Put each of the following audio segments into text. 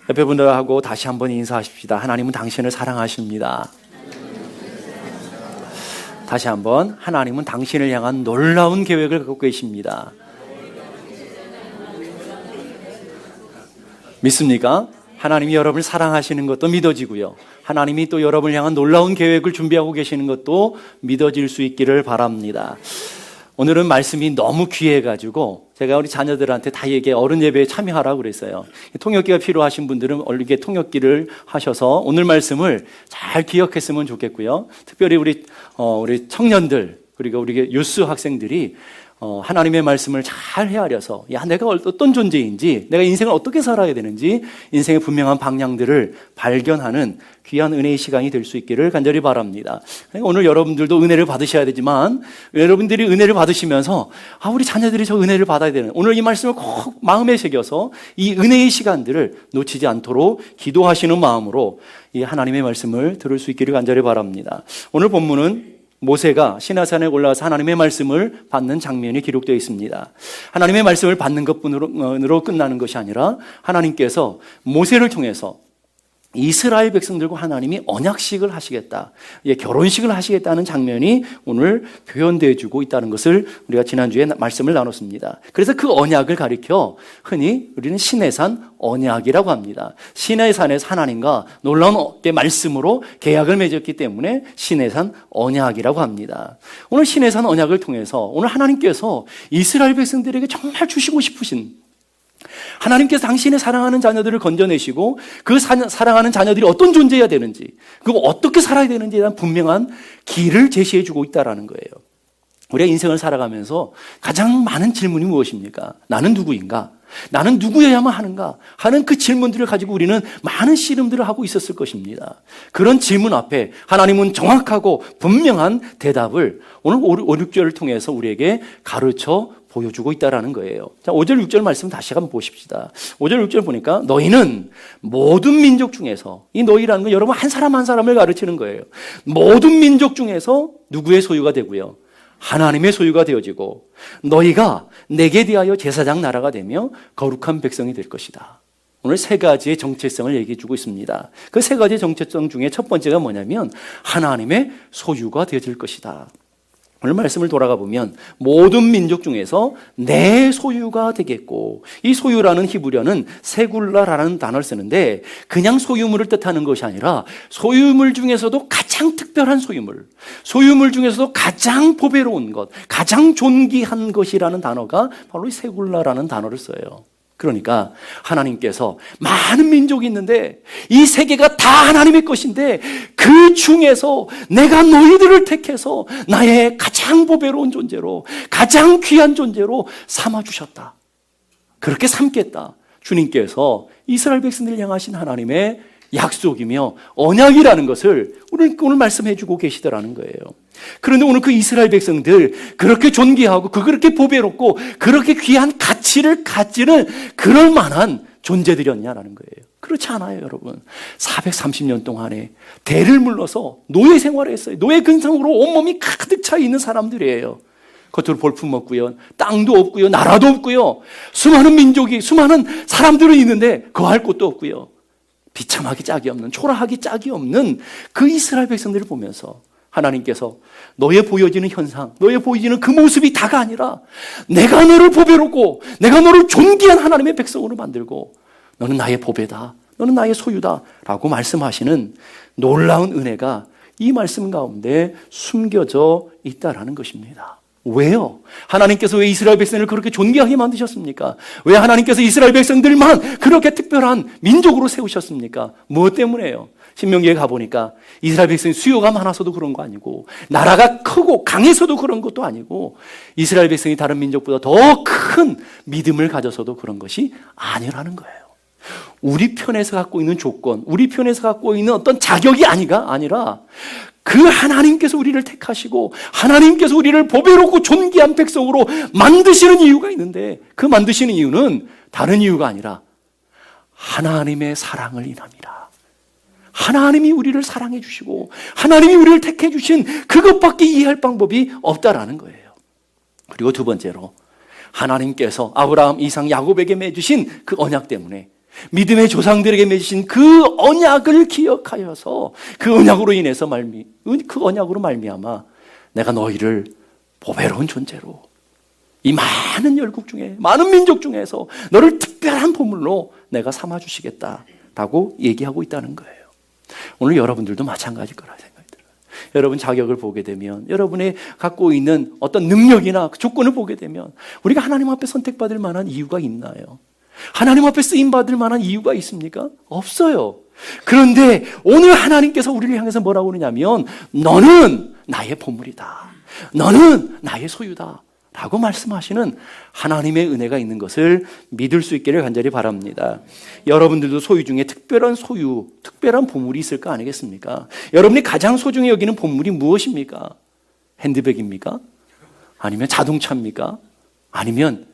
옆에 분들하고 다시 한번 인사하십시다. 하나님은 당신을 사랑하십니다. 다시 한번, 하나님은 당신을 향한 놀라운 계획을 갖고 계십니다. 믿습니까? 하나님이 여러분을 사랑하시는 것도 믿어지고요, 하나님이 또 여러분을 향한 놀라운 계획을 준비하고 계시는 것도 믿어질 수 있기를 바랍니다. 오늘은 말씀이 너무 귀해가지고 제가 우리 자녀들한테 다 어른 예배에 참여하라고 그랬어요. 통역기가 필요하신 분들은 이렇게 통역기를 하셔서 오늘 말씀을 잘 기억했으면 좋겠고요. 특별히 우리 청년들, 그리고 우리 유스 학생들이 하나님의 말씀을 잘 헤아려서 내가 어떤 존재인지, 내가 인생을 어떻게 살아야 되는지, 인생의 분명한 방향들을 발견하는 귀한 은혜의 시간이 될 수 있기를 간절히 바랍니다. 오늘 여러분들도 은혜를 받으셔야 되지만, 여러분들이 은혜를 받으시면서 우리 자녀들이 저 은혜를 받아야 되는, 오늘 이 말씀을 꼭 마음에 새겨서 이 은혜의 시간들을 놓치지 않도록 기도하시는 마음으로 이 하나님의 말씀을 들을 수 있기를 간절히 바랍니다. 오늘 본문은 모세가 시내산에 올라와서 하나님의 말씀을 받는 장면이 기록되어 있습니다. 하나님의 말씀을 받는 것뿐으로 끝나는 것이 아니라 하나님께서 모세를 통해서 이스라엘 백성들과 하나님이 언약식을 하시겠다, 결혼식을 하시겠다는 장면이 오늘 표현되어 주고 있다는 것을 우리가 지난주에 말씀을 나눴습니다. 그래서 그 언약을 가리켜 흔히 우리는 시내산 언약이라고 합니다. 시내산에서 하나님과 놀라운 말씀으로 계약을 맺었기 때문에 시내산 언약이라고 합니다. 오늘 시내산 언약을 통해서 오늘 하나님께서 이스라엘 백성들에게 정말 주시고 싶으신, 하나님께서 당신의 사랑하는 자녀들을 건져내시고 그 사랑하는 자녀들이 어떤 존재여야 되는지, 그리고 어떻게 살아야 되는지에 대한 분명한 길을 제시해 주고 있다는 거예요. 우리가 인생을 살아가면서 가장 많은 질문이 무엇입니까? 나는 누구인가? 나는 누구여야만 하는가? 하는 그 질문들을 가지고 우리는 많은 씨름들을 하고 있었을 것입니다. 그런 질문 앞에 하나님은 정확하고 분명한 대답을 오늘 5, 6절을 통해서 우리에게 가르쳐 보여주고 있다는 거예요. 자, 5절, 6절 말씀 다시 한번 보십시다. 5절, 6절 보니까 너희는 모든 민족 중에서, 이 너희라는 건 여러분 한 사람 한 사람을 가르치는 거예요. 모든 민족 중에서 누구의 소유가 되고요? 하나님의 소유가 되어지고 너희가 내게 대하여 제사장 나라가 되며 거룩한 백성이 될 것이다. 오늘 세 가지의 정체성을 얘기해 주고 있습니다. 그 세 가지의 정체성 중에 첫 번째가 뭐냐면 하나님의 소유가 되어질 것이다. 오늘 말씀을 돌아가 보면 모든 민족 중에서 내 소유가 되겠고, 이 소유라는 히브리어는 세굴라라는 단어를 쓰는데 그냥 소유물을 뜻하는 것이 아니라 소유물 중에서도 가장 특별한 소유물 중에서도 가장 보배로운 것, 가장 존귀한 것이라는 단어가 바로 이 세굴라라는 단어를 써요. 그러니까 하나님께서 많은 민족이 있는데 이 세계가 다 하나님의 것인데 그 중에서 내가 너희들을 택해서 나의 가장 보배로운 존재로, 가장 귀한 존재로 삼아주셨다. 그렇게 삼겠다. 주님께서 이스라엘 백성들을 향하신 하나님의 약속이며 언약이라는 것을 오늘 말씀해 주고 계시더라는 거예요. 그런데 오늘 그 이스라엘 백성들, 그렇게 존귀하고 그렇게 보배롭고 그렇게 귀한 가치를 가지는 그럴 만한 존재들이었냐라는 거예요. 그렇지 않아요, 여러분. 430년 동안에 대를 물러서 노예 생활을 했어요. 노예 근성으로 온몸이 가득 차 있는 사람들이에요. 겉으로 볼품 없고요, 땅도 없고요, 나라도 없고요, 수많은 민족이, 수많은 사람들은 있는데 거할 곳도 없고요, 비참하기 짝이 없는, 초라하기 짝이 없는 그 이스라엘 백성들을 보면서 하나님께서 너의 보여지는 현상, 너의 보여지는 그 모습이 다가 아니라 내가 너를 보배롭고 내가 너를 존귀한 하나님의 백성으로 만들고 너는 나의 보배다, 너는 나의 소유다 라고 말씀하시는 놀라운 은혜가 이 말씀 가운데 숨겨져 있다라는 것입니다. 왜요? 하나님께서 왜 이스라엘 백성을 그렇게 존귀하게 만드셨습니까? 왜 하나님께서 이스라엘 백성들만 그렇게 특별한 민족으로 세우셨습니까? 무엇 때문에요? 신명기에 가보니까 이스라엘 백성이 수요가 많아서도 그런 거 아니고, 나라가 크고 강해서도 그런 것도 아니고, 이스라엘 백성이 다른 민족보다 더 큰 믿음을 가져서도 그런 것이 아니라는 거예요. 우리 편에서 갖고 있는 조건, 우리 편에서 갖고 있는 어떤 자격이 아니라 그 하나님께서 우리를 택하시고 하나님께서 우리를 보배롭고 존귀한 백성으로 만드시는 이유가 있는데, 그 만드시는 이유는 다른 이유가 아니라 하나님의 사랑을 인합니다. 하나님이 우리를 사랑해 주시고 하나님이 우리를 택해 주신 그것밖에 이해할 방법이 없다라는 거예요. 그리고 두 번째로 하나님께서 아브라함, 이삭, 야곱에게 맺으신 그 언약 때문에 믿음의 조상들에게 맺으신 그 언약을 기억하여서 그 언약으로 인해서 그 언약으로 말미암아 내가 너희를 보배로운 존재로 이 많은 열국 중에 많은 민족 중에서 너를 특별한 보물로 내가 삼아주시겠다라고 얘기하고 있다는 거예요. 오늘 여러분들도 마찬가지일 거라 생각이 들어요. 여러분 자격을 보게 되면, 여러분이 갖고 있는 어떤 능력이나 조건을 보게 되면 우리가 하나님 앞에 선택받을 만한 이유가 있나요? 하나님 앞에 쓰임받을 만한 이유가 있습니까? 없어요. 그런데 오늘 하나님께서 우리를 향해서 뭐라고 그러냐면 너는 나의 보물이다. 너는 나의 소유다. 라고 말씀하시는 하나님의 은혜가 있는 것을 믿을 수 있기를 간절히 바랍니다. 여러분들도 소유 중에 특별한 소유, 특별한 보물이 있을 거 아니겠습니까? 여러분이 가장 소중히 여기는 보물이 무엇입니까? 핸드백입니까? 아니면 자동차입니까? 아니면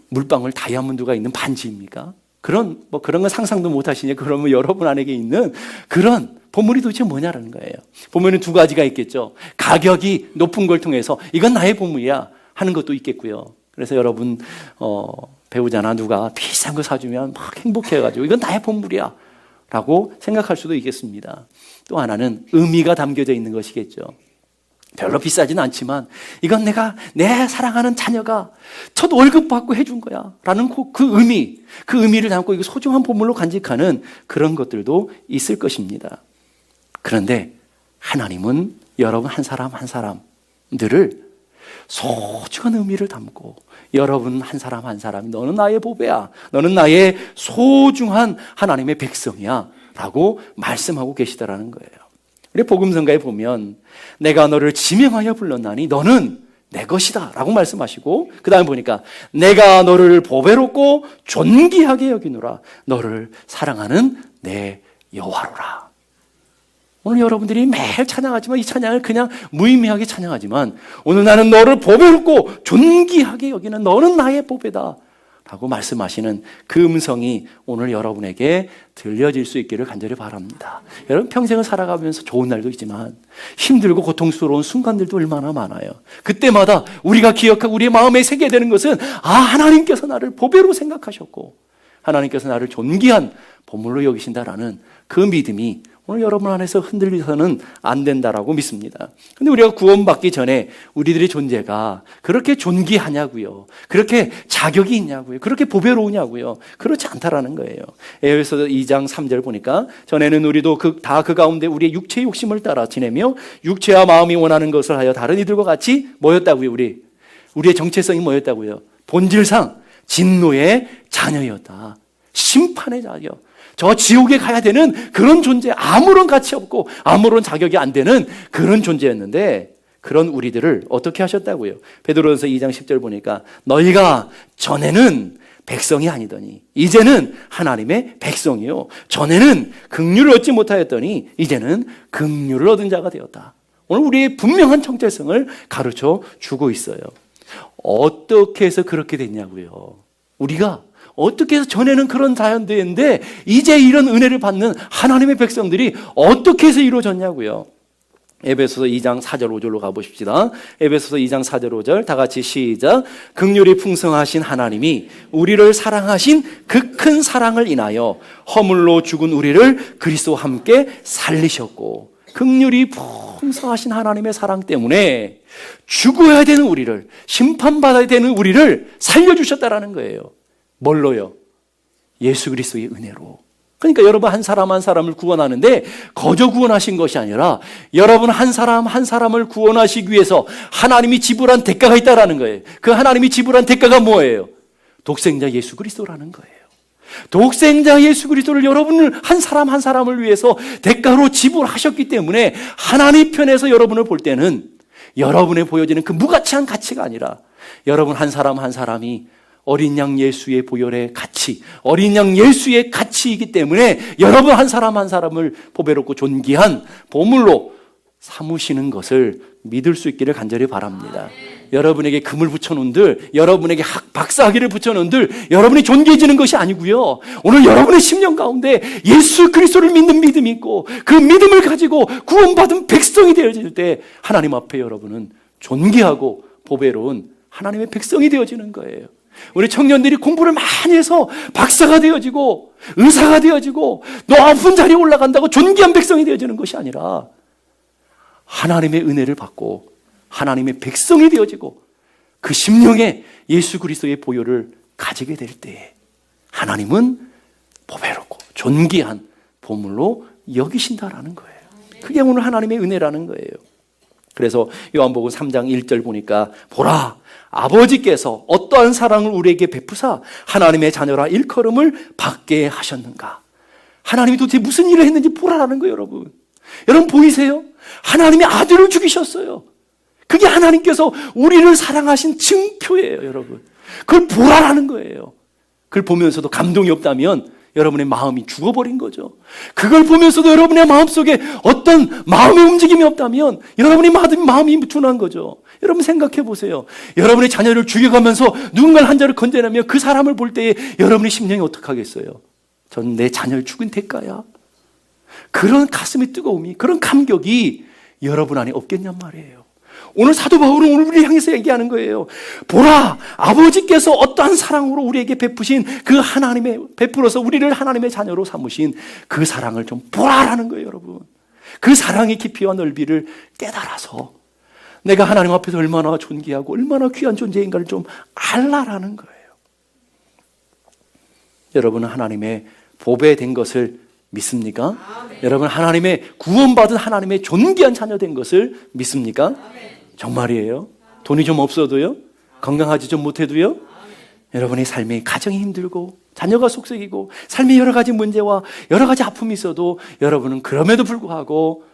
물방울 다이아몬드가 있는 반지입니까? 그런 건 상상도 못 하시냐? 그러면 여러분 안에게 있는 그런 보물이 도대체 뭐냐라는 거예요. 보면은 두 가지가 있겠죠. 가격이 높은 걸 통해서 이건 나의 보물이야 하는 것도 있겠고요. 그래서 여러분 배우자나 누가 비싼 거 사주면 막 행복해가지고 이건 나의 보물이야 라고 생각할 수도 있겠습니다. 또 하나는 의미가 담겨져 있는 것이겠죠. 별로 비싸진 않지만 이건 내 사랑하는 자녀가 첫 월급 받고 해준 거야 라는 그 의미를 담고 이거 소중한 보물로 간직하는 그런 것들도 있을 것입니다. 그런데 하나님은 여러분 한 사람 한 사람들을 소중한 의미를 담고 여러분 한 사람 한 사람이 너는 나의 보배야, 너는 나의 소중한 하나님의 백성이야 라고 말씀하고 계시다라는 거예요. 우리 복음성가에 보면 내가 너를 지명하여 불렀나니 너는 내 것이다 라고 말씀하시고, 그 다음에 보니까 내가 너를 보배롭고 존귀하게 여기노라, 너를 사랑하는 내 여호와로라. 오늘 여러분들이 매일 찬양하지만 이 찬양을 그냥 무의미하게 찬양하지만 오늘 나는 너를 보배롭고 존귀하게 여기는 너는 나의 보배다 라고 말씀하시는 그 음성이 오늘 여러분에게 들려질 수 있기를 간절히 바랍니다. 여러분 평생을 살아가면서 좋은 날도 있지만 힘들고 고통스러운 순간들도 얼마나 많아요. 그때마다 우리가 기억하고 우리의 마음에 새게 되는 것은 하나님께서 나를 보배로 생각하셨고 하나님께서 나를 존귀한 보물로 여기신다라는 그 믿음이 오늘 여러분 안에서 흔들려서는 안 된다라고 믿습니다. 근데 우리가 구원받기 전에 우리들의 존재가 그렇게 존귀하냐고요. 그렇게 자격이 있냐고요. 그렇게 보배로우냐고요. 그렇지 않다라는 거예요. 에베소서 2장 3절 보니까 전에는 우리도 다 그 가운데 우리의 육체의 욕심을 따라 지내며 육체와 마음이 원하는 것을 하여 다른 이들과 같이 뭐였다고요? 우리의 정체성이 뭐였다고요? 본질상 진노의 자녀였다. 심판의 자녀. 저 지옥에 가야 되는 그런 존재, 아무런 가치 없고 아무런 자격이 안 되는 그런 존재였는데 그런 우리들을 어떻게 하셨다고요? 베드로전서 2장 10절 보니까 너희가 전에는 백성이 아니더니 이제는 하나님의 백성이요 전에는 긍휼을 얻지 못하였더니 이제는 긍휼을 얻은 자가 되었다. 오늘 우리의 분명한 정체성을 가르쳐 주고 있어요. 어떻게 해서 그렇게 됐냐고요? 우리가 어떻게 해서 전에는 그런 자연들인데 이제 이런 은혜를 받는 하나님의 백성들이 어떻게 해서 이루어졌냐고요. 에베소서 2장 4절 5절로 가보십시다. 에베소서 2장 4절 5절 다 같이 시작. 긍휼이 풍성하신 하나님이 우리를 사랑하신 그 큰 사랑을 인하여 허물로 죽은 우리를 그리스도와 함께 살리셨고, 긍휼이 풍성하신 하나님의 사랑 때문에 죽어야 되는 우리를, 심판받아야 되는 우리를 살려주셨다라는 거예요. 뭘로요? 예수 그리스도의 은혜로. 그러니까 여러분 한 사람 한 사람을 구원하는데 거저 구원하신 것이 아니라 여러분 한 사람 한 사람을 구원하시기 위해서 하나님이 지불한 대가가 있다라는 거예요. 그 하나님이 지불한 대가가 뭐예요? 독생자 예수 그리스도라는 거예요. 독생자 예수 그리스도를 여러분을 한 사람 한 사람을 위해서 대가로 지불하셨기 때문에 하나님 편에서 여러분을 볼 때는 여러분의 보여지는 그 무가치한 가치가 아니라 여러분 한 사람 한 사람이 어린 양 예수의 보혈의 가치, 어린 양 예수의 가치이기 때문에 여러분 한 사람 한 사람을 보배롭고 존귀한 보물로 삼으시는 것을 믿을 수 있기를 간절히 바랍니다. 여러분에게 금을 붙여놓은들, 여러분에게 박사학위를 붙여놓은들 여러분이 존귀해지는 것이 아니고요. 오늘 여러분의 심령 가운데 예수 그리스도를 믿는 믿음이 있고 그 믿음을 가지고 구원받은 백성이 되어질 때 하나님 앞에 여러분은 존귀하고 보배로운 하나님의 백성이 되어지는 거예요. 우리 청년들이 공부를 많이 해서 박사가 되어지고 의사가 되어지고 높은 자리에 올라간다고 존귀한 백성이 되어지는 것이 아니라 하나님의 은혜를 받고 하나님의 백성이 되어지고 그 심령에 예수 그리스도의 보혈을 가지게 될 때에 하나님은 보배롭고 존귀한 보물로 여기신다라는 거예요. 그게 오늘 하나님의 은혜라는 거예요. 그래서 요한복음 3장 1절 보니까 보라 아버지께서 어떠한 사랑을 우리에게 베푸사 하나님의 자녀라 일컬음을 받게 하셨는가. 하나님이 도대체 무슨 일을 했는지 보라라는 거예요. 여러분 보이세요? 하나님의 아들을 죽이셨어요. 그게 하나님께서 우리를 사랑하신 증표예요. 여러분 그걸 보라라는 거예요. 그걸 보면서도 감동이 없다면 여러분의 마음이 죽어버린 거죠. 그걸 보면서도 여러분의 마음속에 어떤 마음의 움직임이 없다면 여러분의 마음이 둔한 거죠. 여러분 생각해 보세요. 여러분의 자녀를 죽여가면서 누군가를 한 자를 건져내면 그 사람을 볼 때에 여러분의 심령이 어떡하겠어요? 전 내 자녀를 죽인 대가야. 그런 가슴의 뜨거움이, 그런 감격이 여러분 안에 없겠냔 말이에요. 오늘 사도 바울은 오늘 우리를 향해서 얘기하는 거예요. 보라, 아버지께서 어떠한 사랑으로 우리에게 베푸신 그 하나님의, 베풀어서 우리를 하나님의 자녀로 삼으신 그 사랑을 좀 보라라는 거예요, 여러분. 그 사랑의 깊이와 넓이를 깨달아서 내가 하나님 앞에서 얼마나 존귀하고 얼마나 귀한 존재인가를 좀 알라라는 거예요. 여러분은 하나님의 보배된 것을 믿습니까? 아멘. 여러분 하나님의 구원받은 하나님의 존귀한 자녀 된 것을 믿습니까? 아멘. 정말이에요? 돈이 좀 없어도요? 건강하지 좀 못해도요? 아멘. 여러분의 삶이 가정이 힘들고 자녀가 속썩이고 삶의 여러 가지 문제와 여러 가지 아픔이 있어도 여러분은 그럼에도 불구하고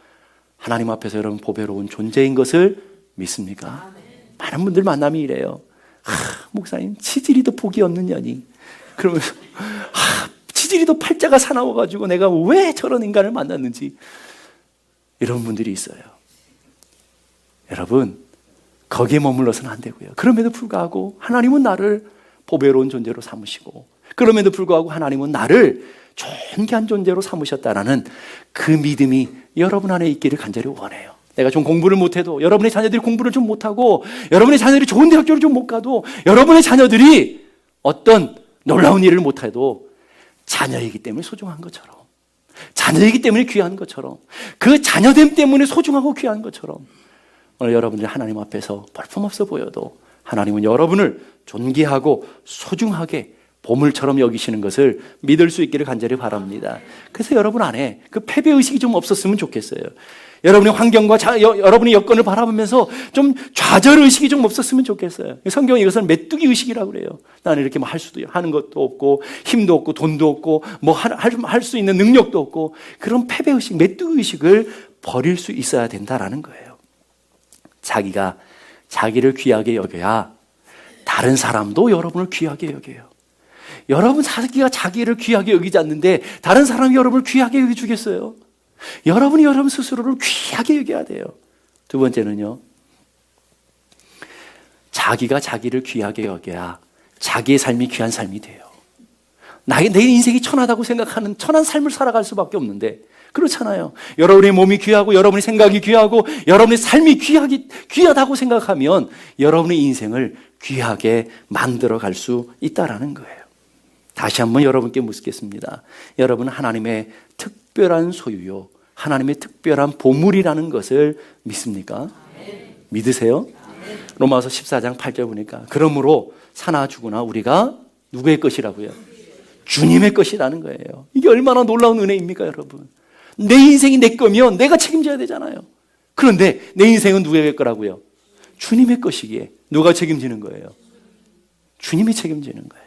하나님 앞에서 여러분 보배로운 존재인 것을 믿습니까? 아멘. 많은 분들 만남이 이래요. 목사님 치질이도 복이 없는 년이 그러면서 치질이도 팔자가 사나워가지고 내가 왜 저런 인간을 만났는지 이런 분들이 있어요. 여러분 거기에 머물러서는 안 되고요. 그럼에도 불구하고 하나님은 나를 보배로운 존재로 삼으시고 그럼에도 불구하고 하나님은 나를 존귀한 존재로 삼으셨다라는 그 믿음이 여러분 안에 있기를 간절히 원해요. 내가 좀 공부를 못해도 여러분의 자녀들이 공부를 좀 못하고 여러분의 자녀들이 좋은 대학교를 좀 못 가도 여러분의 자녀들이 어떤 놀라운 일을 못해도 자녀이기 때문에 소중한 것처럼 자녀이기 때문에 귀한 것처럼 그 자녀됨 때문에 소중하고 귀한 것처럼 오늘 여러분들이 하나님 앞에서 볼품없어 보여도 하나님은 여러분을 존귀하고 소중하게 보물처럼 여기시는 것을 믿을 수 있기를 간절히 바랍니다. 그래서 여러분 안에 그 패배의식이 좀 없었으면 좋겠어요. 여러분의 환경과 여러분의 여건을 바라보면서 좀 좌절의식이 좀 없었으면 좋겠어요. 성경은 이것을 메뚜기 의식이라고 그래요. 나는 이렇게 뭐 할 수도 하는 것도 없고 힘도 없고 돈도 없고 뭐 할 수 있는 능력도 없고 그런 패배의식, 메뚜기 의식을 버릴 수 있어야 된다라는 거예요. 자기가 자기를 귀하게 여겨야 다른 사람도 여러분을 귀하게 여겨요. 여러분 자기가 자기를 귀하게 여기지 않는데 다른 사람이 여러분을 귀하게 여겨주겠어요? 여러분이 여러분 스스로를 귀하게 여겨야 돼요. 두 번째는요, 자기가 자기를 귀하게 여겨야 자기의 삶이 귀한 삶이 돼요. 내 인생이 천하다고 생각하는 천한 삶을 살아갈 수밖에 없는데 그렇잖아요. 여러분의 몸이 귀하고 여러분의 생각이 귀하고 여러분의 삶이 귀하다고 생각하면 여러분의 인생을 귀하게 만들어갈 수 있다라는 거예요. 다시 한번 여러분께 묻겠습니다. 여러분은 하나님의 특별한 소유요, 하나님의 특별한 보물이라는 것을 믿습니까? 아멘. 믿으세요? 아멘. 로마서 14장 8절 보니까 그러므로 사나 죽으나 우리가 누구의 것이라고요? 주님의 것이라는 거예요. 이게 얼마나 놀라운 은혜입니까, 여러분? 내 인생이 내 거면 내가 책임져야 되잖아요. 그런데 내 인생은 누구의 거라고요? 주님의 것이기에 누가 책임지는 거예요? 주님이 책임지는 거예요.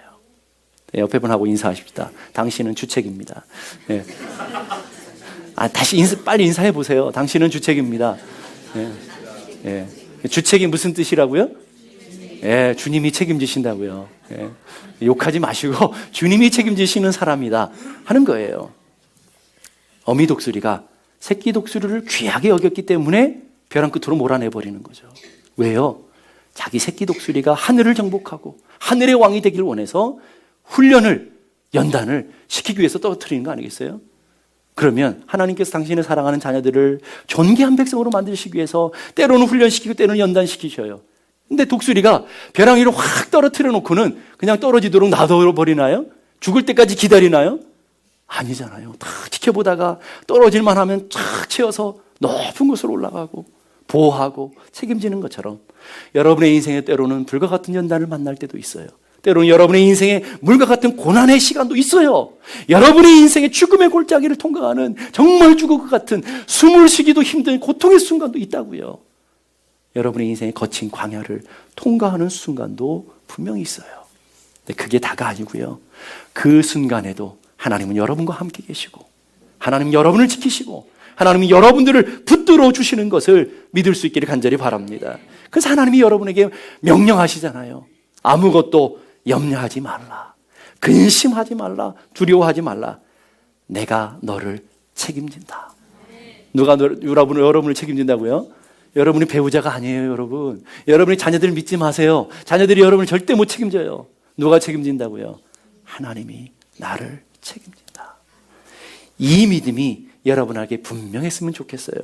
네, 옆에 분하고 인사하십시다. 당신은 주책입니다. 네. 다시 빨리 인사해 보세요. 당신은 주책입니다. 네. 네. 주책이 무슨 뜻이라고요? 네, 주님이 책임지신다고요. 네. 욕하지 마시고 주님이 책임지시는 사람이다 하는 거예요. 어미 독수리가 새끼 독수리를 귀하게 여겼기 때문에 벼랑 끝으로 몰아내버리는 거죠. 왜요? 자기 새끼 독수리가 하늘을 정복하고 하늘의 왕이 되기를 원해서 훈련을, 연단을 시키기 위해서 떨어뜨리는 거 아니겠어요? 그러면 하나님께서 당신의 사랑하는 자녀들을 존귀한 백성으로 만드시기 위해서 때로는 훈련시키고 때로는 연단시키셔요. 근데 독수리가 벼랑 위로 확 떨어뜨려 놓고는 그냥 떨어지도록 놔둬버리나요? 죽을 때까지 기다리나요? 아니잖아요. 다 지켜보다가 떨어질만 하면 쫙 채워서 높은 곳으로 올라가고 보호하고 책임지는 것처럼 여러분의 인생에 때로는 불과 같은 연단을 만날 때도 있어요. 때로는 여러분의 인생에 물과 같은 고난의 시간도 있어요. 여러분의 인생의 죽음의 골짜기를 통과하는 정말 죽을 것 같은 숨을 쉬기도 힘든 고통의 순간도 있다고요. 여러분의 인생의 거친 광야를 통과하는 순간도 분명히 있어요. 근데 그게 다가 아니고요. 그 순간에도 하나님은 여러분과 함께 계시고 하나님은 여러분을 지키시고 하나님이 여러분들을 붙들어 주시는 것을 믿을 수 있기를 간절히 바랍니다. 그래서 하나님이 여러분에게 명령하시잖아요. 아무것도 염려하지 말라. 근심하지 말라. 두려워하지 말라. 내가 너를 책임진다. 누가 여러분을 책임진다고요? 여러분이 배우자가 아니에요, 여러분. 여러분이 자녀들을 믿지 마세요. 자녀들이 여러분을 절대 못 책임져요. 누가 책임진다고요? 하나님이 나를 책임진다. 이 믿음이 여러분에게 분명했으면 좋겠어요.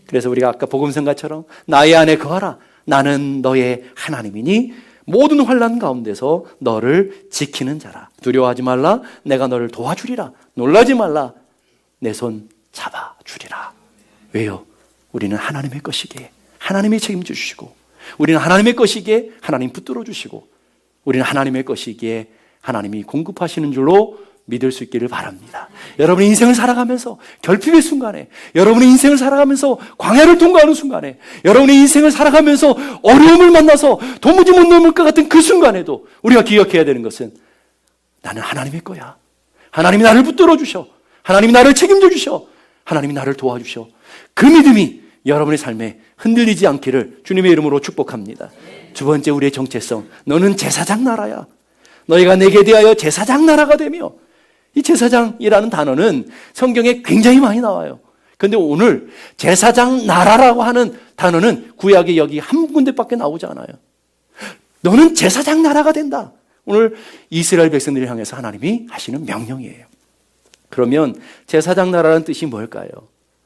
그래서 우리가 아까 복음성가처럼 나의 안에 거하라. 나는 너의 하나님이니 모든 환난 가운데서 너를 지키는 자라. 두려워하지 말라. 내가 너를 도와주리라. 놀라지 말라. 내 손 잡아주리라. 왜요? 우리는 하나님의 것이기에 하나님이 책임져 주시고 우리는 하나님의 것이기에 하나님 붙들어 주시고 우리는 하나님의 것이기에 하나님이 공급하시는 줄로 믿을 수 있기를 바랍니다. 여러분의 인생을 살아가면서 결핍의 순간에, 여러분의 인생을 살아가면서 광야를 통과하는 순간에, 여러분의 인생을 살아가면서 어려움을 만나서 도무지 못 넘을 것 같은 그 순간에도 우리가 기억해야 되는 것은 나는 하나님의 거야. 하나님이 나를 붙들어 주셔. 하나님이 나를 책임져 주셔. 하나님이 나를 도와주셔. 그 믿음이 여러분의 삶에 흔들리지 않기를 주님의 이름으로 축복합니다. 두 번째, 우리의 정체성. 너는 제사장 나라야. 너희가 내게 대하여 제사장 나라가 되며, 이 제사장이라는 단어는 성경에 굉장히 많이 나와요. 그런데 오늘 제사장 나라라고 하는 단어는 구약에 여기 한 군데밖에 나오지 않아요. 너는 제사장 나라가 된다. 오늘 이스라엘 백성들을 향해서 하나님이 하시는 명령이에요. 그러면 제사장 나라라는 뜻이 뭘까요?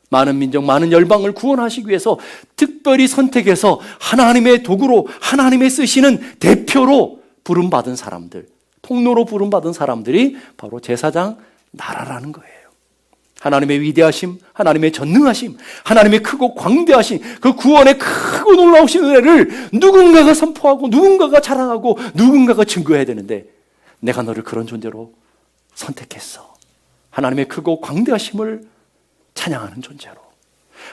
많은 민족, 많은 열방을 구원하시기 위해서 특별히 선택해서 하나님의 도구로, 하나님의 쓰시는 대표로 부름받은 사람들, 통로로 부름받은 사람들이 바로 제사장 나라라는 거예요. 하나님의 위대하심, 하나님의 전능하심, 하나님의 크고 광대하심, 그 구원의 크고 놀라우신 은혜를 누군가가 선포하고 누군가가 자랑하고 누군가가 증거해야 되는데 내가 너를 그런 존재로 선택했어. 하나님의 크고 광대하심을 찬양하는 존재로,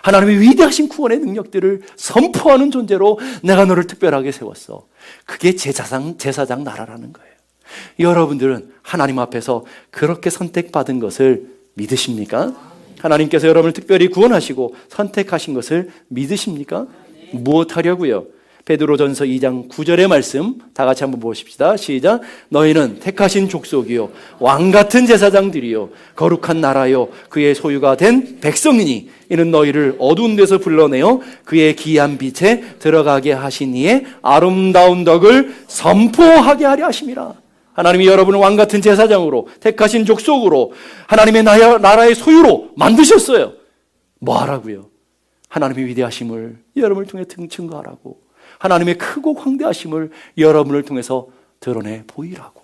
하나님의 위대하신 구원의 능력들을 선포하는 존재로 내가 너를 특별하게 세웠어. 그게 제사장 나라라는 거예요. 여러분들은 하나님 앞에서 그렇게 선택받은 것을 믿으십니까? 하나님께서 여러분을 특별히 구원하시고 선택하신 것을 믿으십니까? 무엇하려고요? 베드로전서 2장 9절의 말씀 다 같이 한번 보십시다. 시작. 너희는 택하신 족속이요 왕같은 제사장들이요 거룩한 나라요 그의 소유가 된 백성이니 이는 너희를 어두운 데서 불러내어 그의 기이한 빛에 들어가게 하신 이의 아름다운 덕을 선포하게 하려 하심이라. 하나님이 여러분을 왕같은 제사장으로 택하신 족속으로 하나님의 나라의 소유로 만드셨어요. 뭐 하라고요? 하나님의 위대하심을 여러분을 통해 증거하라고, 하나님의 크고 광대하심을 여러분을 통해서 드러내 보이라고.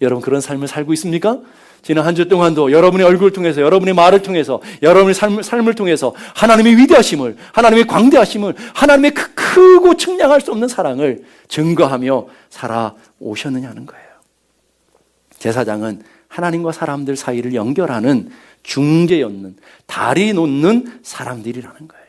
여러분 그런 삶을 살고 있습니까? 지난 한 주 동안도 여러분의 얼굴을 통해서, 여러분의 말을 통해서, 여러분의 삶을 통해서 하나님의 위대하심을, 하나님의 광대하심을, 하나님의 크고 측량할 수 없는 사랑을 증거하며 살아오셨느냐는 거예요. 제사장은 하나님과 사람들 사이를 연결하는 중재였는, 다리 놓는 사람들이라는 거예요.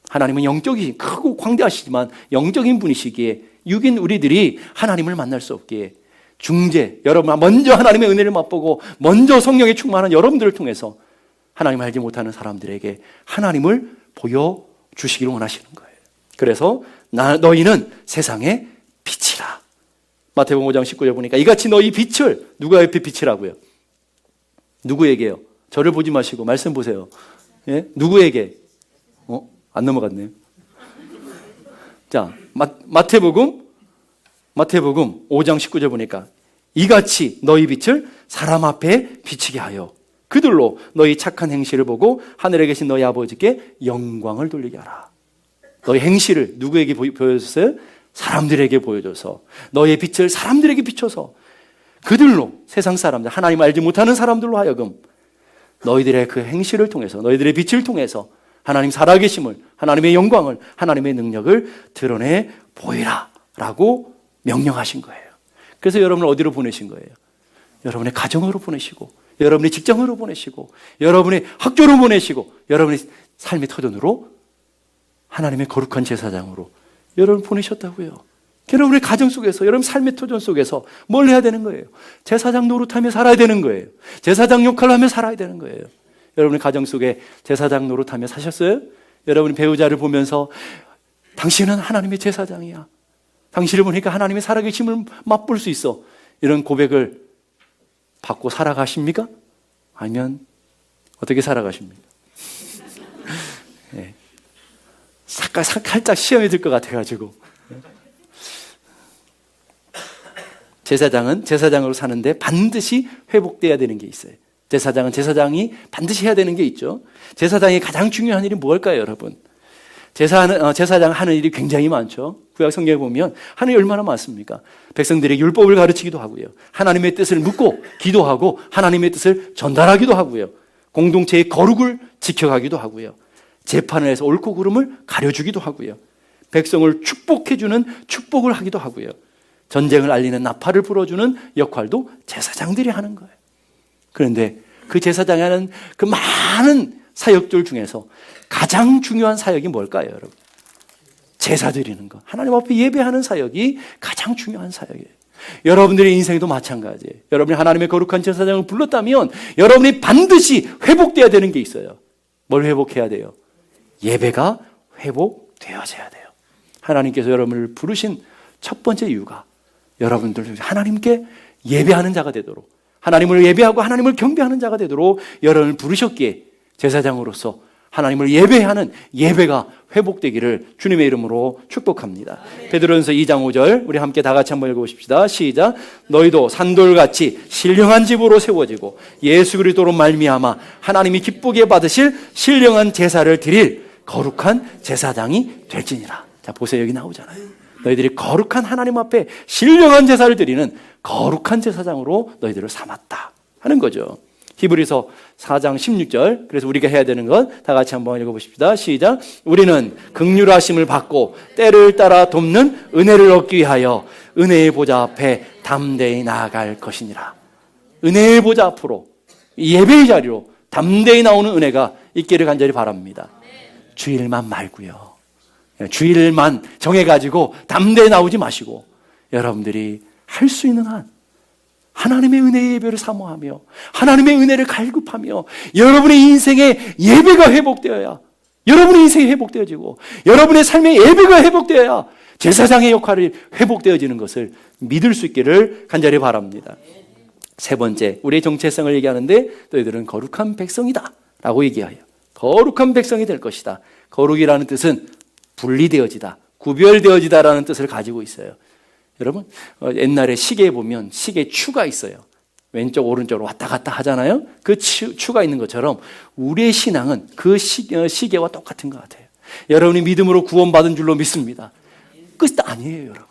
하나님은 영적이 크고 광대하시지만 영적인 분이시기에 육인 우리들이 하나님을 만날 수 없기에 중재, 여러분 먼저 하나님의 은혜를 맛보고 먼저 성령에 충만한 여러분들을 통해서 하나님을 알지 못하는 사람들에게 하나님을 보여주시기를 원하시는 거예요. 그래서 너희는 세상의 빛이라. 마태복음 5장 19절 보니까 이같이 너희 빛을, 누가 옆에 빛이라고요? 누구에게요? 저를 보지 마시고 말씀 보세요. 예? 누구에게? 안 넘어갔네요. 자, 마태복음 5장 19절 보니까 이같이 너희 빛을 사람 앞에 비치게 하여 그들로 너희 착한 행실을 보고 하늘에 계신 너희 아버지께 영광을 돌리게 하라. 너희 행실을 누구에게 보여줬어요? 사람들에게 보여줘서 너의 빛을 사람들에게 비춰서 그들로 세상 사람들, 하나님 알지 못하는 사람들로 하여금 너희들의 그 행실을 통해서 너희들의 빛을 통해서 하나님 살아계심을, 하나님의 영광을, 하나님의 능력을 드러내 보이라 라고 명령하신 거예요. 그래서 여러분을 어디로 보내신 거예요? 여러분의 가정으로 보내시고, 여러분의 직장으로 보내시고, 여러분의 학교로 보내시고, 여러분의 삶의 터전으로 하나님의 거룩한 제사장으로 여러분 보내셨다고요. 여러분의 가정 속에서, 여러분 삶의 터전 속에서 뭘 해야 되는 거예요? 제사장 노릇하며 살아야 되는 거예요. 제사장 역할을 하며 살아야 되는 거예요. 여러분의 가정 속에 제사장 노릇하며 사셨어요? 여러분의 배우자를 보면서 당신은 하나님의 제사장이야. 당신을 보니까 하나님의 살아계심을 맛볼 수 있어. 이런 고백을 받고 살아가십니까? 아니면 어떻게 살아가십니까? 네. 살짝 시험이 들 것 같아가지고. 제사장은 제사장으로 사는데 반드시 회복돼야 되는 게 있어요. 제사장은 제사장이 반드시 해야 되는 게 있죠. 제사장이 가장 중요한 일이 뭘까요, 여러분? 제사장 하는 일이 굉장히 많죠. 구약 성경에 보면 하는 일이 얼마나 많습니까? 백성들에게 율법을 가르치기도 하고요. 하나님의 뜻을 묻고 기도하고 하나님의 뜻을 전달하기도 하고요. 공동체의 거룩을 지켜가기도 하고요. 재판을 해서 옳고 그름을 가려주기도 하고요. 백성을 축복해주는 축복을 하기도 하고요. 전쟁을 알리는 나팔을 불어주는 역할도 제사장들이 하는 거예요. 그런데 그 제사장이 하는 그 많은 사역들 중에서 가장 중요한 사역이 뭘까요, 여러분? 제사 드리는 것. 하나님 앞에 예배하는 사역이 가장 중요한 사역이에요. 여러분들의 인생도 마찬가지예요. 여러분이 하나님의 거룩한 제사장을 불렀다면 여러분이 반드시 회복돼야 되는 게 있어요. 뭘 회복해야 돼요? 예배가 회복되어져야 돼요. 하나님께서 여러분을 부르신 첫 번째 이유가 여러분들 하나님께 예배하는 자가 되도록, 하나님을 예배하고 하나님을 경배하는 자가 되도록 여러분을 부르셨기에 제사장으로서 하나님을 예배하는 예배가 회복되기를 주님의 이름으로 축복합니다. 베드로전서 2장 5절 우리 함께 다 같이 한번 읽어보십시다. 시작. 너희도 산돌같이 신령한 집으로 세워지고 예수 그리스도로 말미암아 하나님이 기쁘게 받으실 신령한 제사를 드릴 거룩한 제사장이 될지니라. 자, 보세요. 여기 나오잖아요. 너희들이 거룩한 하나님 앞에 신령한 제사를 드리는 거룩한 제사장으로 너희들을 삼았다 하는 거죠. 히브리서 4장 16절. 그래서 우리가 해야 되는 것 다 같이 한번 읽어보십시다. 시작. 우리는 긍휼하심을 받고 때를 따라 돕는 은혜를 얻기 위하여 은혜의 보좌 앞에 담대히 나아갈 것이니라. 은혜의 보좌 앞으로, 예배의 자리로 담대히 나오는 은혜가 있기를 간절히 바랍니다. 주일만 말고요. 주일만 정해가지고 담대히 나오지 마시고 여러분들이 할 수 있는 한 하나님의 은혜의 예배를 사모하며 하나님의 은혜를 갈급하며 여러분의 인생의 예배가 회복되어야, 여러분의 인생이 회복되어지고 여러분의 삶의 예배가 회복되어야 제사장의 역할이 회복되어지는 것을 믿을 수 있기를 간절히 바랍니다. 세 번째, 우리의 정체성을 얘기하는데 너희들은 거룩한 백성이다 라고 얘기해요. 거룩한 백성이 될 것이다. 거룩이라는 뜻은 분리되어지다, 구별되어지다라는 뜻을 가지고 있어요. 여러분, 옛날에 시계에 보면 시계 추가 있어요. 왼쪽 오른쪽으로 왔다 갔다 하잖아요. 그 추가 있는 것처럼 우리의 신앙은 그 시계와 똑같은 것 같아요. 여러분이 믿음으로 구원받은 줄로 믿습니다. 끝이 아니에요, 여러분.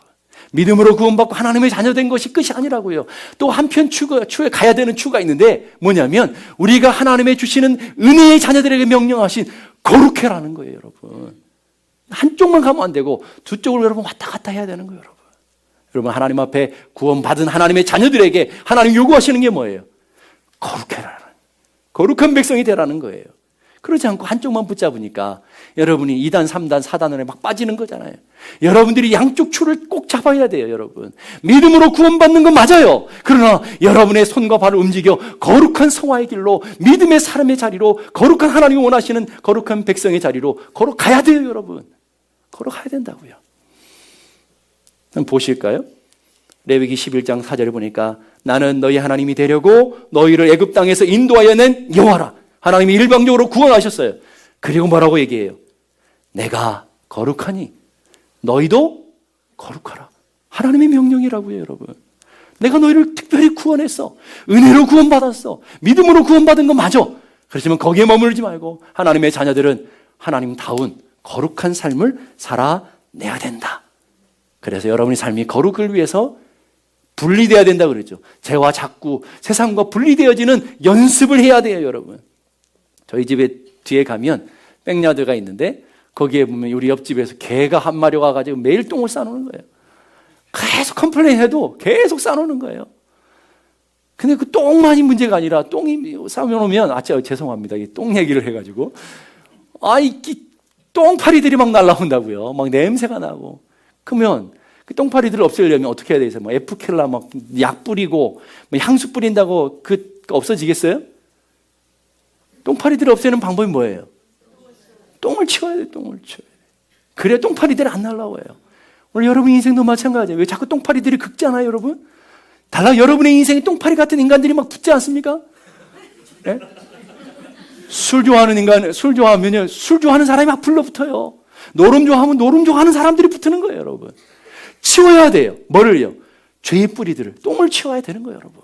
믿음으로 구원받고 하나님의 자녀된 것이 끝이 아니라고요. 또 한편 추에 가야 되는 추가 있는데 뭐냐면 우리가 하나님의 주시는 은혜의 자녀들에게 명령하신 거룩해라는 거예요, 여러분. 한쪽만 가면 안 되고 두 쪽으로 여러분 왔다 갔다 해야 되는 거예요, 여러분. 여러분, 하나님 앞에 구원받은 하나님의 자녀들에게 하나님 요구하시는 게 뭐예요? 거룩해라는, 거룩한 백성이 되라는 거예요. 그러지 않고 한쪽만 붙잡으니까 여러분이 2단, 3단, 4단으로 막 빠지는 거잖아요. 여러분들이 양쪽 추를 꼭 잡아야 돼요, 여러분. 믿음으로 구원받는 건 맞아요. 그러나 여러분의 손과 발을 움직여 거룩한 성화의 길로, 믿음의 사람의 자리로, 거룩한 하나님이 원하시는 거룩한 백성의 자리로 걸어가야 돼요, 여러분. 걸어가야 된다고요. 한번 보실까요? 레위기 11장 4절을 보니까 나는 너희 하나님이 되려고 너희를 애굽 땅에서 인도하여 낸 여호와라. 하나님이 일방적으로 구원하셨어요. 그리고 뭐라고 얘기해요? 내가 거룩하니 너희도 거룩하라. 하나님의 명령이라고요, 여러분. 내가 너희를 특별히 구원했어. 은혜로 구원받았어. 믿음으로 구원받은 건 맞아. 그렇지만 거기에 머물지 말고 하나님의 자녀들은 하나님다운 거룩한 삶을 살아내야 된다. 그래서 여러분의 삶이 거룩을 위해서 분리되어야 된다고 그랬죠. 죄와 자꾸 세상과 분리되어지는 연습을 해야 돼요, 여러분. 저희 집에 뒤에 가면 백야드가 있는데 거기에 보면 우리 옆집에서 개가 한 마리 와가지고 매일 똥을 싸놓는 거예요. 계속 컴플레인 해도 계속 싸놓는 거예요. 근데 그 똥만이 문제가 아니라 똥이 싸놓으면 죄송합니다. 이 똥 얘기를 해가지고 이 똥파리들이 막 날라온다고요. 막 냄새가 나고. 그러면 그 똥파리들을 없애려면 어떻게 해야 되세요? 뭐 에프켈라 막 약 뿌리고 뭐 향수 뿌린다고 그 없어지겠어요? 똥파리들을 없애는 방법이 뭐예요? 똥을 치워야 돼요. 똥을 치워야 돼요. 그래야 똥파리들이 안 날라와요. 오늘 여러분 인생도 마찬가지예요. 왜 자꾸 똥파리들이 긁잖아요, 여러분? 여러분의 인생에 똥파리 같은 인간들이 막 붙지 않습니까? 네? 술 좋아하면요, 술 좋아하는 사람이 막 불러붙어요. 노름 좋아하면 노름 좋아하는 사람들이 붙는 거예요, 여러분. 치워야 돼요. 뭐를요? 죄의 뿌리들을, 똥을 치워야 되는 거예요, 여러분.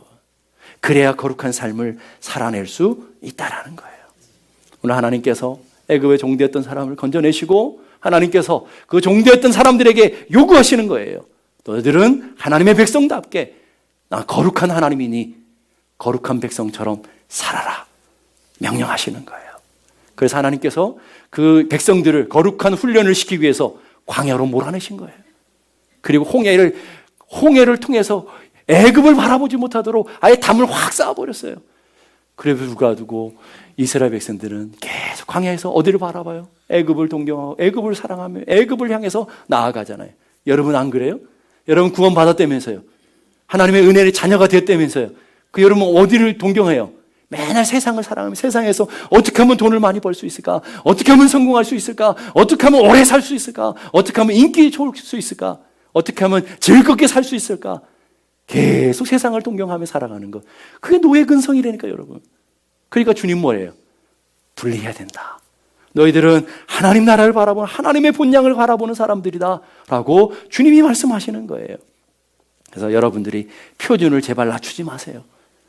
그래야 거룩한 삶을 살아낼 수 있다라는 거예요. 오늘 하나님께서 애굽에 종되었던 사람을 건져내시고 하나님께서 그 종되었던 사람들에게 요구하시는 거예요. 너희들은 하나님의 백성답게 나 거룩한 하나님이니 거룩한 백성처럼 살아라. 명령하시는 거예요. 그래서 하나님께서 그 백성들을 거룩한 훈련을 시키기 위해서 광야로 몰아내신 거예요. 그리고 홍해를 통해서 애굽을 바라보지 못하도록 아예 담을 확 쌓아버렸어요. 그래서 불구하고 이스라엘 백성들은 계속 광야에서 어디를 바라봐요? 애굽을 동경하고 애굽을 사랑하며 애굽을 향해서 나아가잖아요. 여러분 안 그래요? 여러분 구원 받았다면서요. 하나님의 은혜의 자녀가 되었다면서요. 그 여러분 어디를 동경해요? 맨날 세상을 사랑하며 세상에서 어떻게 하면 돈을 많이 벌 수 있을까? 어떻게 하면 성공할 수 있을까? 어떻게 하면 오래 살 수 있을까? 어떻게 하면 인기 좋을 수 있을까? 어떻게 하면 즐겁게 살 수 있을까? 계속 세상을 동경하며 살아가는 것. 그게 노예 근성이라니까, 여러분. 그러니까 주님 뭐래요? 분리해야 된다. 너희들은 하나님 나라를 바라보는 하나님의 본향을 바라보는 사람들이다 라고 주님이 말씀하시는 거예요. 그래서 여러분들이 표준을 제발 낮추지 마세요.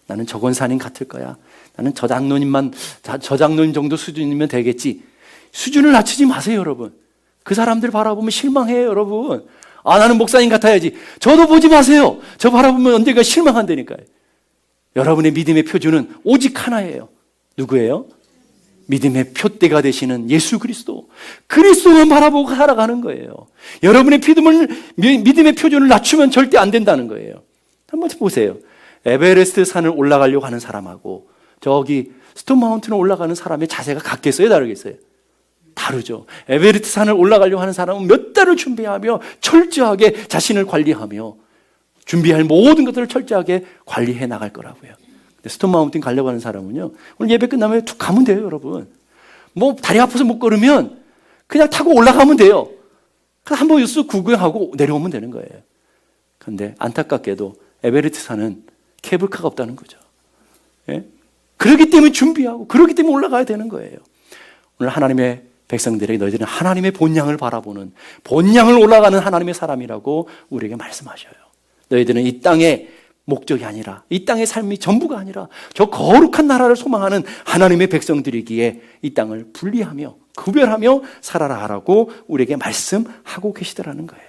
나는 저권사님 같을 거야. 나는 저 장로님 정도 수준이면 되겠지. 수준을 낮추지 마세요, 여러분. 그 사람들 바라보면 실망해요, 여러분. 나는 목사님 같아야지. 저도 보지 마세요. 저 바라보면 언젠가 실망한다니까요. 여러분의 믿음의 표준은 오직 하나예요. 누구예요? 믿음의 표대가 되시는 예수 그리스도. 그리스도만 바라보고 살아가는 거예요. 여러분의 믿음의 표준을 낮추면 절대 안 된다는 거예요. 한번 보세요. 에베레스트 산을 올라가려고 하는 사람하고 저기 스톤 마운틴을 올라가는 사람의 자세가 같겠어요? 다르겠어요? 다르죠. 에베레스트 산을 올라가려고 하는 사람은 몇 달을 준비하며 철저하게 자신을 관리하며 준비할 모든 것들을 철저하게 관리해 나갈 거라고요. 근데 스톤 마운틴 가려고 하는 사람은요, 오늘 예배 끝나면 툭 가면 돼요, 여러분. 뭐 다리 아파서 못 걸으면 그냥 타고 올라가면 돼요. 한 번 쑥 구경하고 내려오면 되는 거예요. 그런데 안타깝게도 에베레스트 산은 케이블카가 없다는 거죠. 예? 그렇기 때문에 준비하고 그렇기 때문에 올라가야 되는 거예요. 오늘 하나님의 백성들에게 너희들은 하나님의 본향을 바라보는 본향을 올라가는 하나님의 사람이라고 우리에게 말씀하셔요. 너희들은 이 땅의 목적이 아니라 이 땅의 삶이 전부가 아니라 저 거룩한 나라를 소망하는 하나님의 백성들이기에 이 땅을 분리하며 구별하며 살아라라고 우리에게 말씀하고 계시더라는 거예요.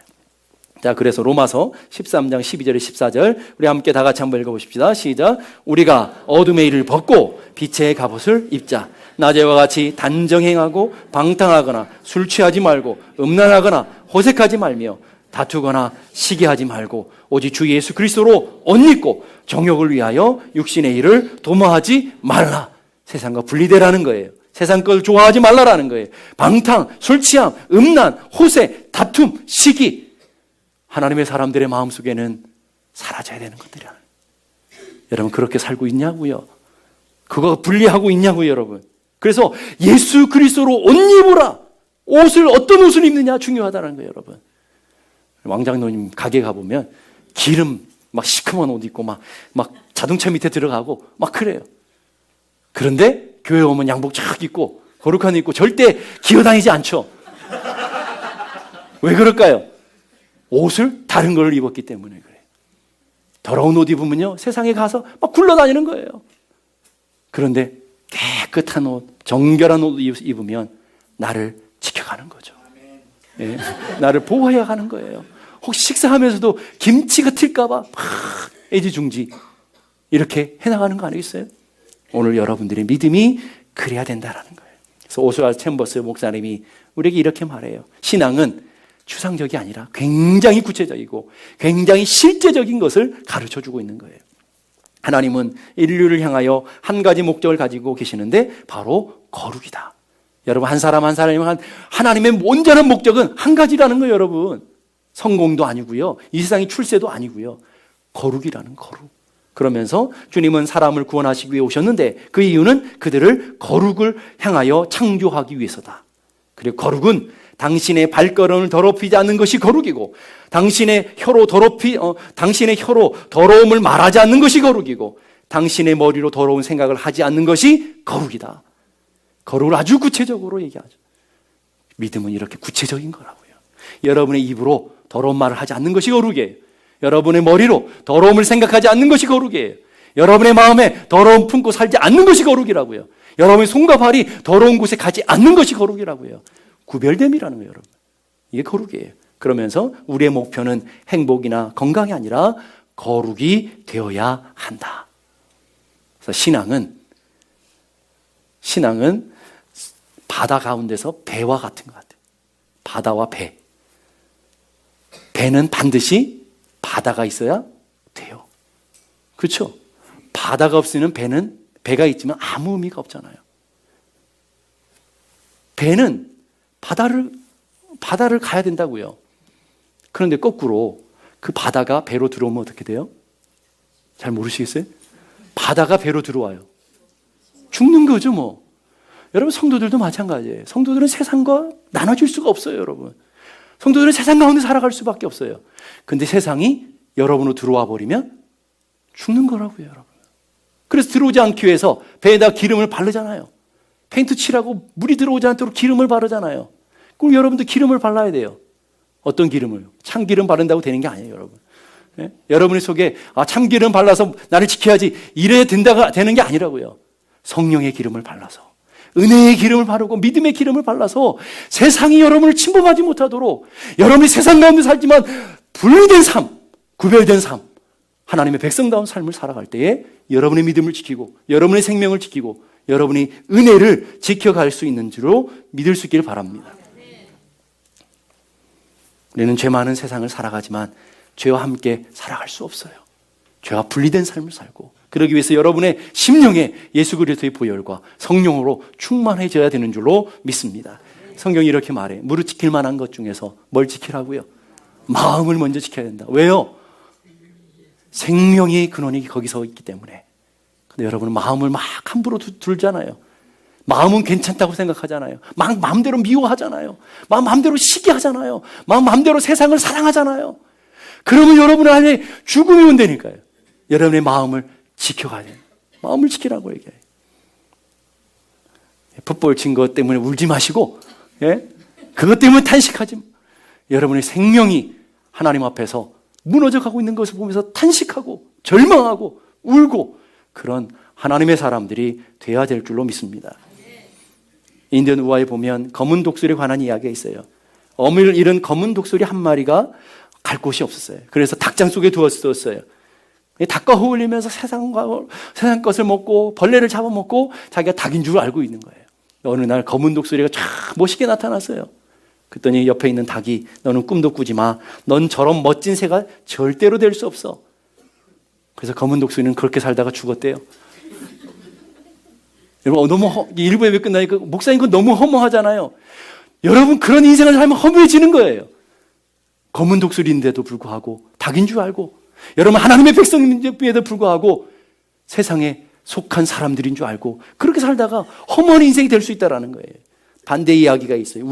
자, 그래서 로마서 13장 12절에 14절 우리 함께 다 같이 한번 읽어보십시다. 시작. 우리가 어둠의 일을 벗고 빛의 갑옷을 입자. 낮에와 같이 단정행하고 방탕하거나 술 취하지 말고 음란하거나 호색하지 말며 다투거나 시기하지 말고 오직 주 예수 그리스도로 옷 입고 정욕을 위하여 육신의 일을 도모하지 말라. 세상과 분리되라는 거예요. 세상 걸 좋아하지 말라라는 거예요. 방탕, 술 취함, 음란, 호색, 다툼, 시기. 하나님의 사람들의 마음속에는 사라져야 되는 것들이야. 여러분 그렇게 살고 있냐고요? 그거 분리하고 있냐고요, 여러분? 그래서 예수 그리스도로 옷 입으라. 어떤 옷을 입느냐 중요하다는 거예요, 여러분. 왕장로님 가게 가보면 기름 막 시큼한 옷 입고 막 자동차 밑에 들어가고 막 그래요. 그런데 교회 오면 양복 쫙 입고 거룩한 옷 입고 절대 기어다니지 않죠. 왜 그럴까요? 옷을 다른 걸 입었기 때문에 그래요. 더러운 옷 입으면요 세상에 가서 막 굴러다니는 거예요. 그런데 깨끗한 옷, 정결한 옷 입으면 나를 지켜가는 거죠. 예, 나를 보호해야 하는 거예요. 혹시 식사하면서도 김치가 튈까봐 막 애지중지 이렇게 해나가는 거 아니겠어요? 오늘 여러분들의 믿음이 그래야 된다라는 거예요. 그래서 오스왈드 챔버스 목사님이 우리에게 이렇게 말해요. 신앙은 추상적이 아니라 굉장히 구체적이고 굉장히 실제적인 것을 가르쳐주고 있는 거예요. 하나님은 인류를 향하여 한 가지 목적을 가지고 계시는데 바로 거룩이다. 여러분, 한 사람 한 사람이 하나님의 온전한 목적은 한 가지라는 거예요. 여러분, 성공도 아니고요, 이 세상의 출세도 아니고요, 거룩이라는 거룩. 그러면서 주님은 사람을 구원하시기 위해 오셨는데 그 이유는 그들을 거룩을 향하여 창조하기 위해서다. 그리고 거룩은 당신의 발걸음을 더럽히지 않는 것이 거룩이고, 당신의 혀로 더러움을 말하지 않는 것이 거룩이고, 당신의 머리로 더러운 생각을 하지 않는 것이 거룩이다. 거룩을 아주 구체적으로 얘기하죠. 믿음은 이렇게 구체적인 거라고요. 여러분의 입으로 더러운 말을 하지 않는 것이 거룩이에요. 여러분의 머리로 더러움을 생각하지 않는 것이 거룩이에요. 여러분의 마음에 더러움 품고 살지 않는 것이 거룩이라고요. 여러분의 손과 발이 더러운 곳에 가지 않는 것이 거룩이라고요. 구별됨이라는 거예요, 여러분. 이게 거룩이에요. 그러면서 우리의 목표는 행복이나 건강이 아니라 거룩이 되어야 한다. 그래서 신앙은 바다 가운데서 배와 같은 것 같아요. 바다와 배. 배는 반드시 바다가 있어야 돼요. 그렇죠? 바다가 없으면 배가 있지만 아무 의미가 없잖아요. 배는 바다를 가야 된다고요. 그런데 거꾸로 그 바다가 배로 들어오면 어떻게 돼요? 잘 모르시겠어요? 바다가 배로 들어와요. 죽는 거죠, 뭐. 여러분, 성도들도 마찬가지예요. 성도들은 세상과 나눠질 수가 없어요, 여러분. 성도들은 세상 가운데 살아갈 수밖에 없어요. 근데 세상이 여러분으로 들어와 버리면 죽는 거라고요, 여러분. 그래서 들어오지 않기 위해서 배에다 기름을 바르잖아요. 페인트 칠하고 물이 들어오지 않도록 기름을 바르잖아요. 그럼 여러분도 기름을 발라야 돼요. 어떤 기름을? 참기름 바른다고 되는 게 아니에요, 여러분. 예? 여러분의 속에 참기름 발라서 나를 지켜야지 이래야 되는 게 아니라고요. 성령의 기름을 발라서, 은혜의 기름을 바르고 믿음의 기름을 발라서 세상이 여러분을 침범하지 못하도록, 여러분이 세상 가운데 살지만 분리된 삶, 구별된 삶, 하나님의 백성다운 삶을 살아갈 때에 여러분의 믿음을 지키고 여러분의 생명을 지키고 여러분이 은혜를 지켜갈 수 있는 줄로 믿을 수 있기를 바랍니다. 우리는 죄 많은 세상을 살아가지만 죄와 함께 살아갈 수 없어요. 죄와 분리된 삶을 살고, 그러기 위해서 여러분의 심령에 예수 그리스도의 보혈과 성령으로 충만해져야 되는 줄로 믿습니다. 성경이 이렇게 말해. 무릇 지킬 만한 것 중에서 뭘 지키라고요? 마음을 먼저 지켜야 된다. 왜요? 생명의 근원이 거기서 있기 때문에. 근데 여러분은 마음을 막 함부로 들잖아요. 마음은 괜찮다고 생각하잖아요. 마음대로 미워하잖아요. 마음대로 시기하잖아요. 마음대로 세상을 사랑하잖아요. 그러면 여러분 안에 죽음이 온다니까요. 여러분의 마음을 지켜가야 돼요. 마음을 지키라고 얘기해요. 풋볼 친 것 때문에 울지 마시고, 예? 그것 때문에 탄식하지 마. 여러분의 생명이 하나님 앞에서 무너져 가고 있는 것을 보면서 탄식하고 절망하고 울고, 그런 하나님의 사람들이 돼야 될 줄로 믿습니다. 인디언 우화에 보면 검은 독수리에 관한 이야기가 있어요. 어미를 잃은 검은 독수리 한 마리가 갈 곳이 없었어요. 그래서 닭장 속에 두었어요. 닭과 어울리면서 세상 것을 먹고 벌레를 잡아먹고 자기가 닭인 줄 알고 있는 거예요. 어느 날 검은 독수리가 쫙 멋있게 나타났어요. 그랬더니 옆에 있는 닭이, 너는 꿈도 꾸지 마. 넌 저런 멋진 새가 절대로 될 수 없어. 그래서 검은 독수리는 그렇게 살다가 죽었대요. 여러분, 너무 일부 예배 끝나니까 목사님 그건 너무 허무하잖아요. 여러분, 그런 인생을 살면 허무해지는 거예요. 검은 독수리인데도 불구하고 닭인 줄 알고, 여러분 하나님의 백성임에도 불구하고 세상에 속한 사람들인 줄 알고 그렇게 살다가 허무한 인생이 될 수 있다는 거예요. 반대 이야기가 있어요.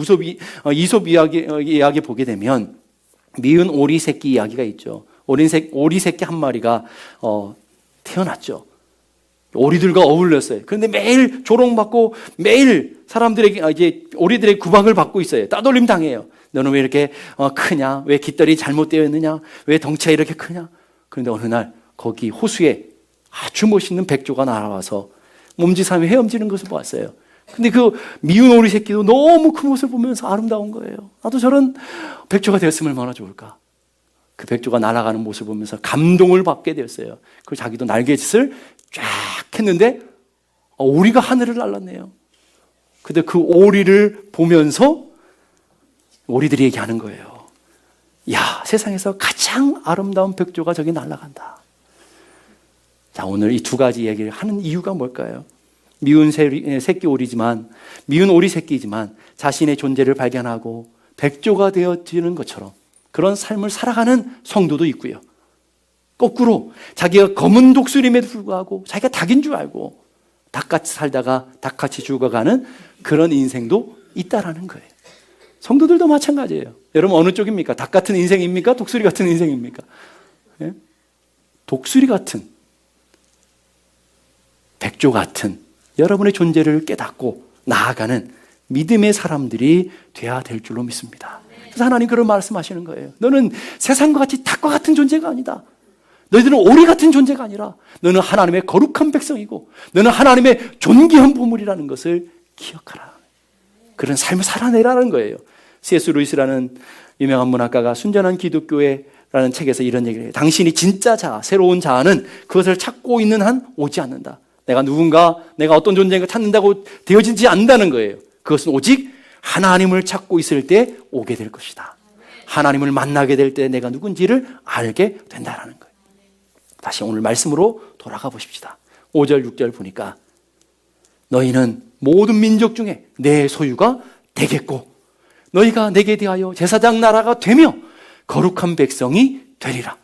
이솝 이야기 보게 되면 미운 오리 새끼 이야기가 있죠. 오리 새끼 한 마리가 태어났죠. 오리들과 어울렸어요. 그런데 매일 조롱받고 매일 사람들에게 이제 오리들의 구박을 받고 있어요. 따돌림 당해요. 너는 왜 이렇게 크냐? 왜 깃털이 잘못되어 있느냐? 왜 덩치가 이렇게 크냐? 그런데 어느 날 거기 호수에 아주 멋있는 백조가 날아와서 몸짓하며 헤엄치는 것을 보았어요. 근데 그 미운 오리 새끼도 너무 큰 모습을 보면서 아름다운 거예요. 나도 저런 백조가 되었으면 얼마나 좋을까? 그 백조가 날아가는 모습을 보면서 감동을 받게 되었어요. 그리고 자기도 날갯짓을 쫙 했는데 오리가 하늘을 날랐네요. 근데 그 오리를 보면서 오리들이 얘기하는 거예요. 야, 세상에서 가장 아름다운 백조가 저기 날아간다. 자, 오늘 이 두 가지 얘기를 하는 이유가 뭘까요? 미운 새끼 오리지만, 미운 오리 새끼이지만 자신의 존재를 발견하고 백조가 되어지는 것처럼 그런 삶을 살아가는 성도도 있고요. 거꾸로 자기가 검은 독수림에도 불구하고 자기가 닭인 줄 알고 닭같이 살다가 닭같이 죽어가는 그런 인생도 있다라는 거예요. 성도들도 마찬가지예요. 여러분 어느 쪽입니까? 닭 같은 인생입니까? 독수리 같은 인생입니까? 예? 독수리 같은, 백조 같은 여러분의 존재를 깨닫고 나아가는 믿음의 사람들이 돼야 될 줄로 믿습니다. 그래서 하나님 그런 말씀하시는 거예요. 너는 세상과 같이 닭과 같은 존재가 아니다. 너희들은 오리 같은 존재가 아니라 너는 하나님의 거룩한 백성이고 너는 하나님의 존귀한 보물이라는 것을 기억하라. 그런 삶을 살아내라는 거예요. C.S. 루이스라는 유명한 문학가가 순전한 기독교회라는 책에서 이런 얘기를 해요. 당신이 진짜 자아, 새로운 자아는 그것을 찾고 있는 한 오지 않는다. 내가 누군가, 내가 어떤 존재인가 찾는다고 되어지지 않는다는 거예요. 그것은 오직 하나님을 찾고 있을 때 오게 될 것이다. 하나님을 만나게 될 때 내가 누군지를 알게 된다는 거예요. 다시 오늘 말씀으로 돌아가 보십시다. 5절, 6절 보니까 너희는 모든 민족 중에 내 소유가 되겠고 너희가 내게 대하여 제사장 나라가 되며 거룩한 백성이 되리라.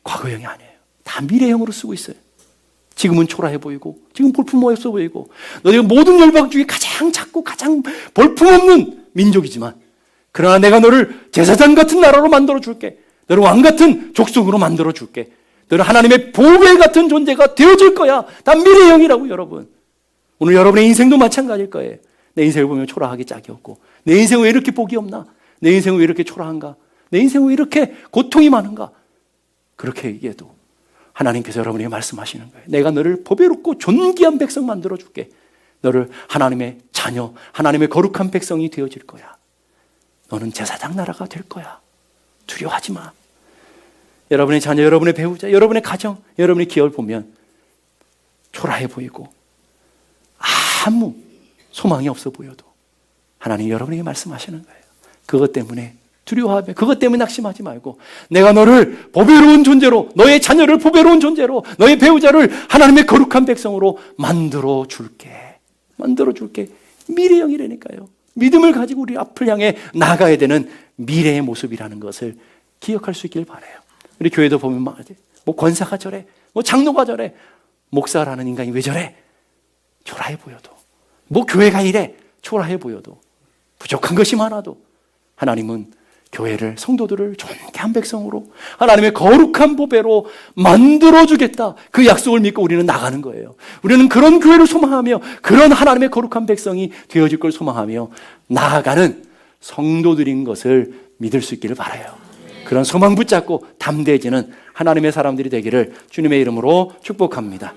과거형이 아니에요. 다 미래형으로 쓰고 있어요. 지금은 초라해 보이고 지금 볼품없어 보이고 너희가 모든 열방 중에 가장 작고 가장 볼품없는 민족이지만 그러나 내가 너를 제사장 같은 나라로 만들어줄게. 너를 왕 같은 족속으로 만들어줄게. 너는 하나님의 보배 같은 존재가 되어줄 거야. 다 미래형이라고 여러분. 오늘 여러분의 인생도 마찬가지일 거예요. 내 인생을 보면 초라하기 짝이 없고 내 인생은 왜 이렇게 복이 없나? 내 인생은 왜 이렇게 초라한가? 내 인생은 왜 이렇게 고통이 많은가? 그렇게 얘기해도 하나님께서 여러분에게 말씀하시는 거예요. 내가 너를 보배롭고 존귀한 백성 만들어줄게. 너를 하나님의 자녀, 하나님의 거룩한 백성이 되어질 거야. 너는 제사장 나라가 될 거야. 두려워하지 마. 여러분의 자녀, 여러분의 배우자, 여러분의 가정, 여러분의 기업을 보면 초라해 보이고 아무 소망이 없어 보여도 하나님이 여러분에게 말씀하시는 거예요. 그것 때문에 두려워하며 그것 때문에 낙심하지 말고 내가 너를 보배로운 존재로, 너의 자녀를 보배로운 존재로, 너의 배우자를 하나님의 거룩한 백성으로 만들어 줄게. 만들어 줄게. 미래형이라니까요. 믿음을 가지고 우리 앞을 향해 나가야 되는 미래의 모습이라는 것을 기억할 수 있길 바라요. 우리 교회도 보면 뭐 권사가 저래, 뭐 장로가 저래, 목사라는 인간이 왜 저래? 초라해 보여도, 뭐 교회가 이래, 초라해 보여도, 부족한 것이 많아도 하나님은 교회를, 성도들을 존귀한 백성으로 하나님의 거룩한 보배로 만들어주겠다. 그 약속을 믿고 우리는 나가는 거예요. 우리는 그런 교회를 소망하며 그런 하나님의 거룩한 백성이 되어질 걸 소망하며 나아가는 성도들인 것을 믿을 수 있기를 바라요. 그런 소망 붙잡고 담대해지는 하나님의 사람들이 되기를 주님의 이름으로 축복합니다.